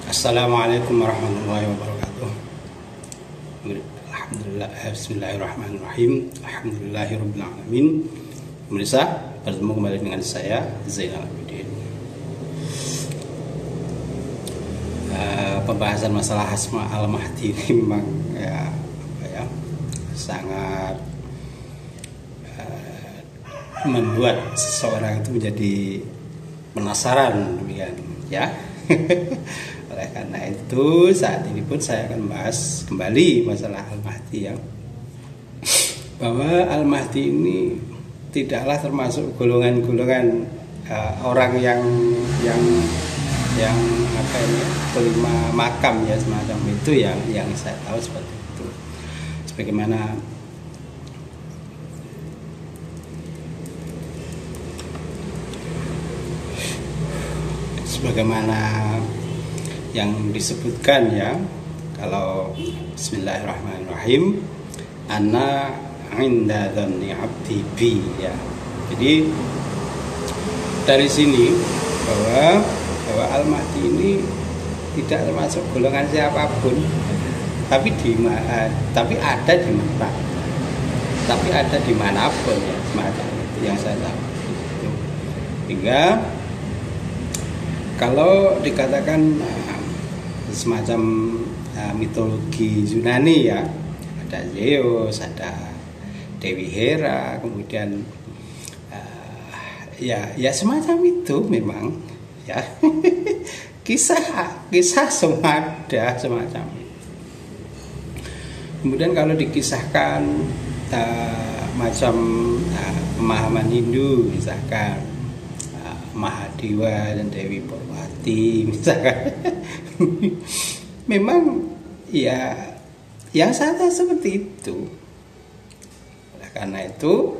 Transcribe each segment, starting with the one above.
Assalamualaikum warahmatullahi wabarakatuh. Alhamdulillah, bismillahirrahmanirrahim. Alhamdulillahirabbil alamin. Pemirsa, bertemu kembali dengan saya Zainal Abidin. Pembahasan masalah Asma Al-Mahdi ini memang sangat membuat seseorang itu menjadi penasaran, demikian ya. Oleh karena itu saat ini pun saya akan membahas kembali masalah Al-Mahdi ya, bahwa Al-Mahdi ini tidaklah termasuk golongan-golongan orang yang kelima makam ya, semacam itu yang saya tahu seperti itu. Sebagaimana yang disebutkan ya, kalau bismillahirrahmanirrahim, ana inda dzanni abdi bi ya. Jadi dari sini bahwa Al-Mahdi ini tidak termasuk golongan siapapun, tapi ada di mana, tapi ada dimanapun ya, semacam itu yang saya tahu. Hingga kalau dikatakan semacam mitologi Yunani ya, ada Zeus, ada Dewi Hera, kemudian ya semacam itu memang ya. kisah semua ada semacam itu. Kemudian kalau dikisahkan macam pemahaman Hindu, misalkan Mahadewa dan Dewi Parwati misalkan, memang ya yang saya tahu seperti itu. Oleh karena itu,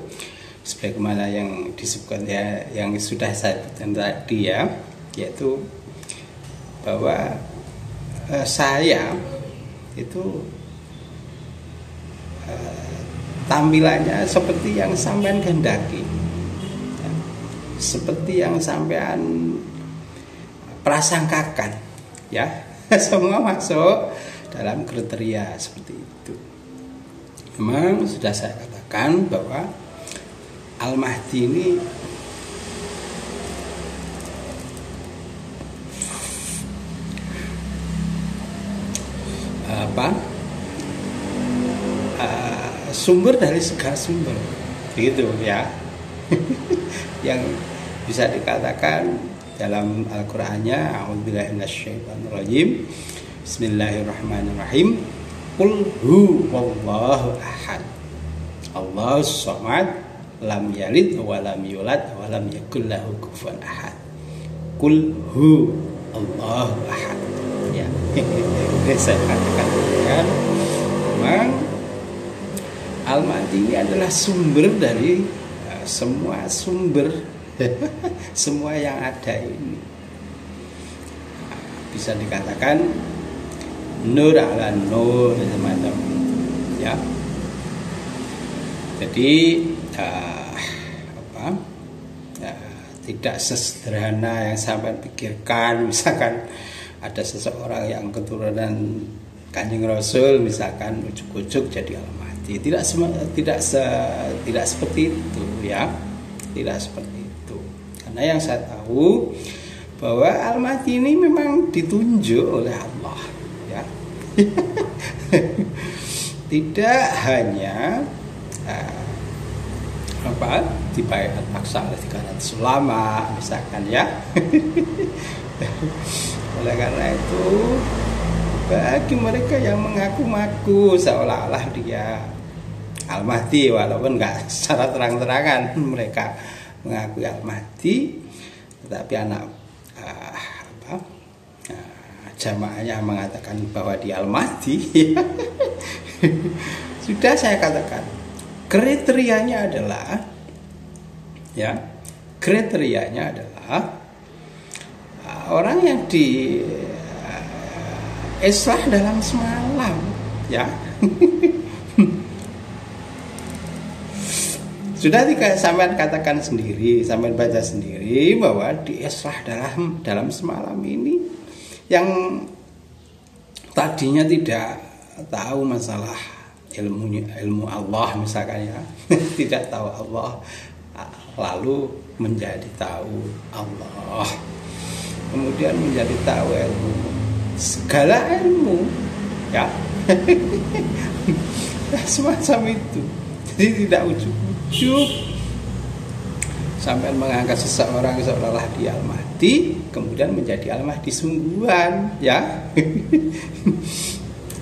sebagaimana yang disebutkan ya, yang sudah saya sebutkan tadi ya, yaitu bahwa saya itu tampilannya seperti yang sampean kehendaki, seperti yang sampean prasangkakan ya. Semua masuk dalam kriteria seperti itu. Memang sudah saya katakan bahwa Al-Mahdi ini sumber dari segala sumber, begitu ya. Yang bisa dikatakan dalam Al-Qur'annya, a'udzubillahi minasyaitonirrajim, bismillahirrahmanirrahim, qul huwallahu ahad, Allahus samad, lam yalid wa lam yulad wa lam yakul lahu kufuwan ahad. Qul huwallahu ahad ya. Saya katakan kan, memang Al-Mahdi ini adalah sumber dari semua sumber semua yang ada ini. Bisa dikatakan nur ala nur semacam ya. Jadi tidak sesederhana yang sampai pikirkan. Misalkan ada seseorang yang keturunan Kanjeng Rasul, misalkan ujuk-ujuk jadi Al-Mahdi. Tidak seperti itu ya. Tidak seperti itu. Karena yang saya tahu bahwa Al-Mahdi ini memang ditunjuk oleh Allah ya. Tidak hanya dibayar paksa oleh 300 ulama misalkan ya. Oleh karena itu, bagi mereka yang mengaku-ngaku seolah-olah dia Al-Mahdi, walaupun nggak secara terang-terangan mereka mengakui Al-Mahdi, tetapi jamaahnya mengatakan bahwa dia Al-Mahdi. Sudah saya katakan, kriterianya adalah orang yang di islah dalam semalam ya. Sudah sampean katakan sendiri, sampean baca sendiri bahwa di islah dalam semalam ini yang tadinya tidak tahu masalah ilmu Allah misalkan ya, tidak tahu Allah, lalu menjadi tahu Allah, kemudian menjadi tahu ilmu, segala ilmu ya. Semacam itu. Jadi tidak ujuk-ujuk sampai mengangkat seseorang seolah-olah dia Al-Mahdi, kemudian menjadi Al-Mahdi sungguhan ya.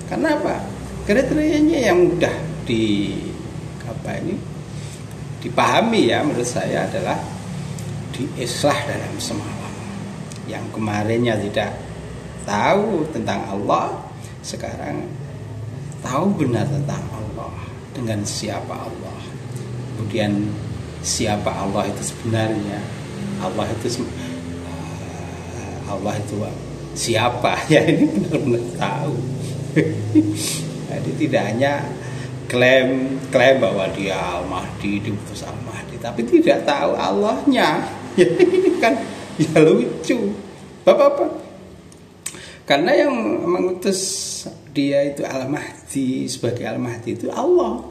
Karena apa? Kriterianya yang mudah dipahami ya, menurut saya adalah diislah dalam semalam. Yang kemarinnya tidak tahu tentang Allah, sekarang tahu benar tentang Allah, dengan siapa Allah, kemudian siapa Allah itu sebenarnya, Allah itu siapa ya, ini benar-benar tahu. Jadi tidak hanya klaim bahwa dia Al-Mahdi, diutus Al-Mahdi, tapi tidak tahu Allahnya. Ya, ini kan ya lucu, Bapak-bapak. Karena yang mengutus dia itu Al-Mahdi, sebagai Al-Mahdi itu Allah,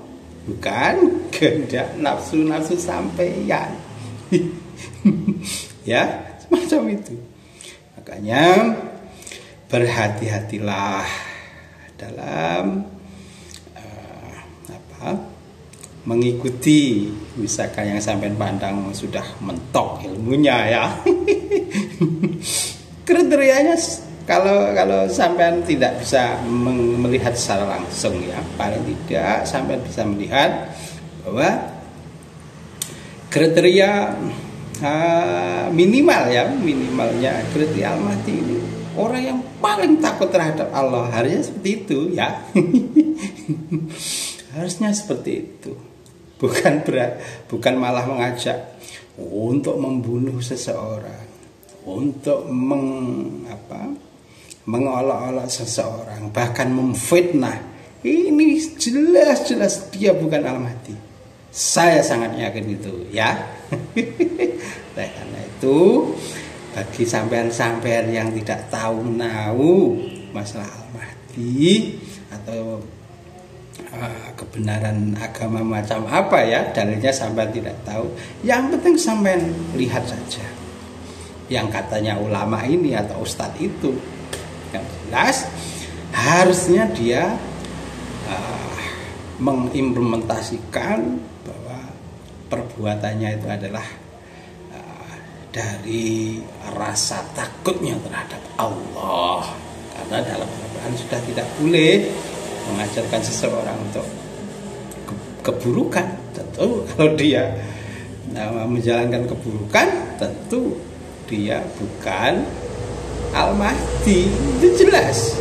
bukan kehendak nafsu sampeyan. Ya, semacam itu. Makanya berhati-hatilah dalam mengikuti, misalkan yang sampai pandang sudah mentok ilmunya ya. Kriterianya kalau sampean tidak bisa melihat secara langsung ya, paling tidak sampean bisa melihat bahwa kriteria minimalnya kriteria Al-Mahdi ini orang yang paling takut terhadap Allah, harusnya seperti itu ya. Harusnya seperti itu. Bukan malah mengajak untuk membunuh seseorang, untuk mengolok-olok seseorang, bahkan memfitnah. Ini jelas dia bukan Al-Mahdi. Saya sangat yakin itu ya. Nah, karena itu bagi sampean-sampean yang tidak tahu masalah Al-Mahdi atau kebenaran agama macam apa ya, dalilnya sampean tidak tahu, yang penting sampean lihat saja yang katanya ulama ini atau ustadz itu, yang jelas harusnya dia mengimplementasikan bahwa perbuatannya itu adalah dari rasa takutnya terhadap Allah. Karena dalam Al-Quran sudah tidak boleh mengajarkan seseorang untuk keburukan. Tentu kalau dia menjalankan keburukan, tentu dia bukan Al-Mahdi. Itu jelas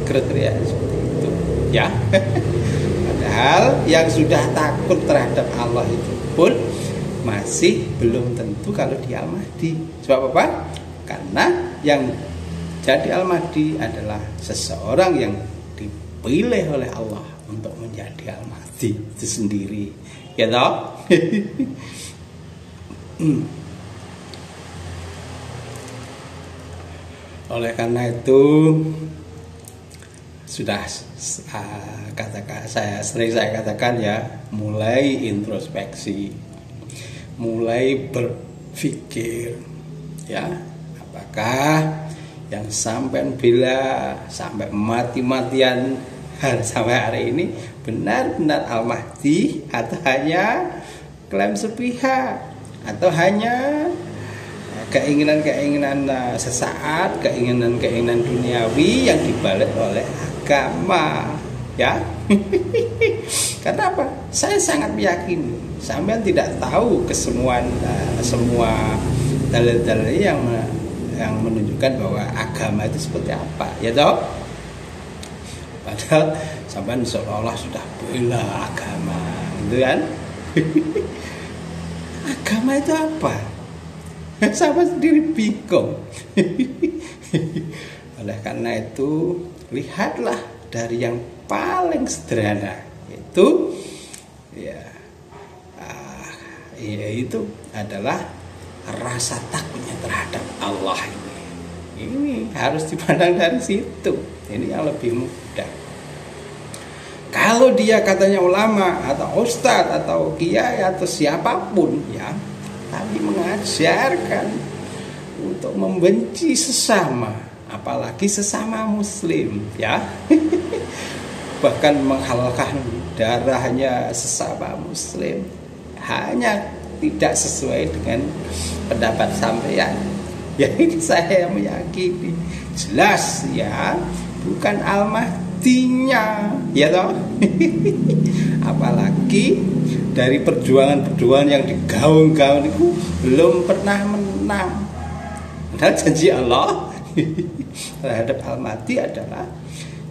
kriteria seperti itu ya. Padahal yang sudah takut terhadap Allah itu pun masih belum tentu kalau dia Al-Mahdi. Sebab apa? Karena yang jadi Al-Mahdi adalah seseorang yang dipilih oleh Allah untuk menjadi Al-Mahdi itu sendiri, ya toh? Oleh karena itu sudah saya katakan ya, mulai introspeksi, mulai berpikir ya, apakah yang sampai mati-matian sampai hari ini benar-benar Al-Mahdi, atau hanya klaim sepihak, atau hanya keinginan-keinginan sesaat, keinginan-keinginan duniawi yang dibalik oleh agama ya. Karena apa? Saya sangat meyakini sampean tidak tahu kesemuan semua dalil-dalil yang menunjukkan bahwa agama itu seperti apa, ya toh? Padahal sampean seolah-olah sudah bela agama, gitu kan? Agama itu apa? Sama sendiri bingung. Oleh karena itu, lihatlah dari yang paling sederhana, itu yaitu adalah rasa takutnya terhadap Allah ini harus dipandang dari situ Ini yang lebih mudah. Kalau dia katanya ulama atau ustadz atau kiai atau siapapun ya, tapi mengajarkan untuk membenci sesama, apalagi sesama muslim ya. Bahkan menghalalkan darahnya sesama muslim, hanya tidak sesuai dengan pendapat sampean. Ya ini saya meyakini jelas ya, bukan Al-Mahdinya ya toh. Apalagi dari perjuangan-perjuangan yang digaung-gaung itu belum pernah menang. Padahal janji Allah terhadap Al-Mahdi adalah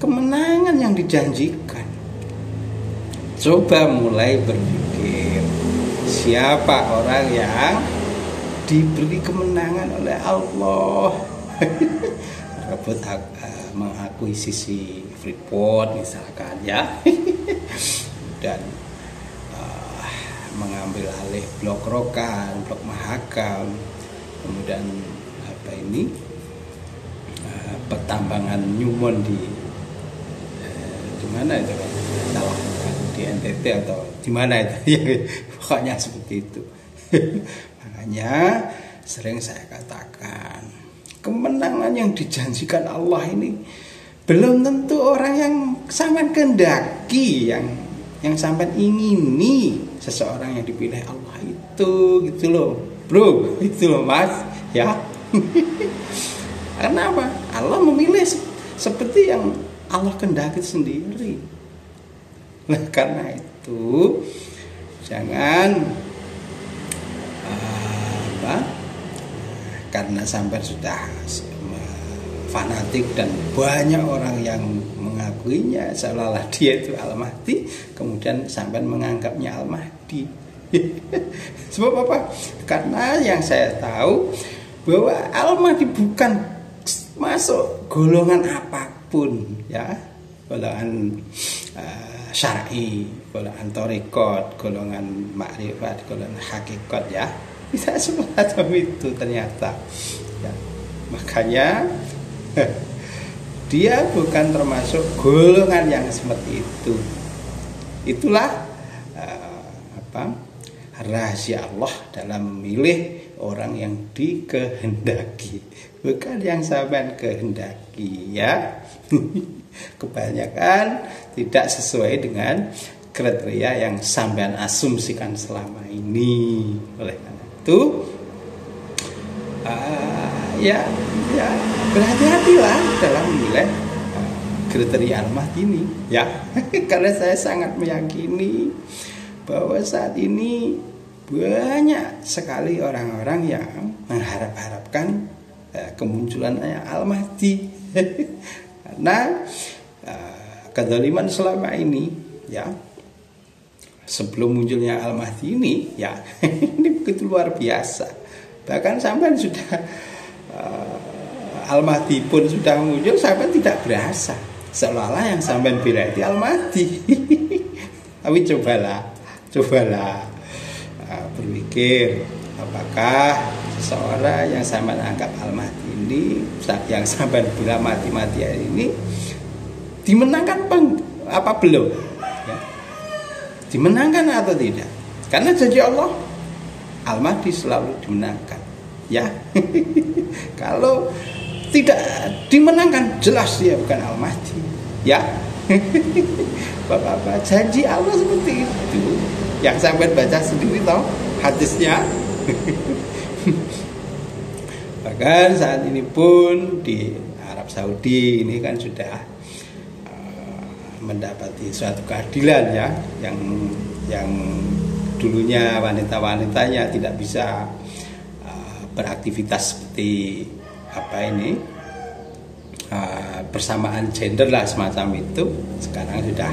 kemenangan yang dijanjikan. Coba mulai berpikir, siapa orang yang diberi kemenangan oleh Allah? Rebut mengakuisisi Freeport misalkan ya, dan mengambil alih Blok Rokan, Blok Mahakam, kemudian apa ini pertambangan Newmont di mana itu kan, salah bukan di NTT atau di mana itu ya, pokoknya seperti itu. Makanya sering saya katakan, kemenangan yang dijanjikan Allah ini belum tentu orang yang sampean kehendaki, yang sampean ingini seseorang yang dipilih Allah itu, gitu loh bro, itu loh mas ya. Karena apa? Allah memilih seperti yang Allah kehendaki sendiri. Nah karena itu jangan karena sampai sudah fanatik dan banyak orang yang mengakuinya seolah-olah dia itu Al-Mahdi, kemudian sampai menganggapnya Al-Mahdi. Sebab apa? Karena yang saya tahu bahwa Al-Mahdi bukan masuk golongan apapun ya, golongan syar'i, golongan thariqat, golongan makrifat, golongan hakikat ya. Bisa semacam itu ternyata ya. Makanya dia bukan termasuk golongan yang seperti itu. Itulah rahasia Allah dalam memilih orang yang dikehendaki, bukan yang sampean kehendaki ya. Kebanyakan tidak sesuai dengan kriteria yang sampean asumsikan selama ini. Oleh karena itu ya berhati-hatilah dalam memilih kriteria Al-Mahdi ini ya. Karena saya sangat meyakini bahwa saat ini banyak sekali orang-orang yang mengharap-harapkan kemunculannya Al-Mahdi. Karena kezaliman selama ini ya, sebelum munculnya Al-Mahdi ini ya, ini begitu luar biasa. Bahkan sampai sudah Al-Mahdi pun sudah muncul, sampai tidak berasa, seolah-olah yang sampai bela itu Al-Mahdi. Tapi cobalah berpikir, apakah seseorang yang sampai anggap Al-Mahdi ini, yang sampai bila mati-mati ini dimenangkan apa belum ya? Dimenangkan atau tidak? Karena janji Allah Al-Mahdi selalu dimenangkan ya. Kalau tidak dimenangkan, jelas dia bukan Al-Mahdi ya. Bapak-bapak, janji Allah seperti itu yang sampai baca sendiri toh hadisnya. Bahkan saat ini pun di Arab Saudi ini kan sudah mendapati suatu keadilan ya, yang dulunya wanita-wanitanya tidak bisa beraktivitas seperti apa ini bersamaan gender lah semacam itu. Sekarang sudah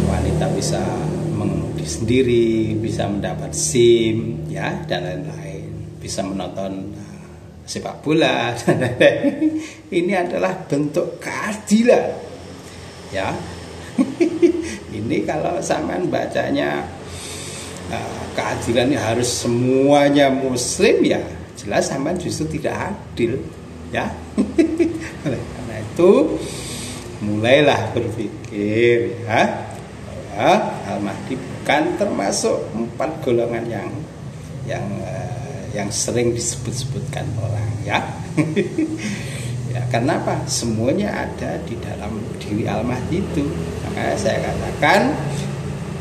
wanita bisa mengemudi sendiri, bisa mendapat SIM ya, dan lain-lain, bisa menonton sepak bola dan lain-lain. Ini adalah bentuk keadilan ya. Ini kalau sampean bacanya keadilan harus semuanya muslim ya, jelas sampean justru tidak adil ya. Karena itu mulailah berpikir ya, bahwa Al-Mahdi bukan termasuk 4 golongan yang sering disebut-sebutkan orang ya. Ya, karena apa? Semuanya ada di dalam diri Al-Mahdi itu. Makanya saya katakan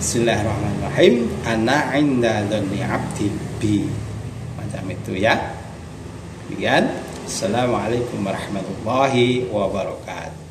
Bismillahirrahmanirrahim, ana inda dzanni 'abdi bi. Macam itu ya. Demikian. Assalamualaikum warahmatullahi wabarakatuh.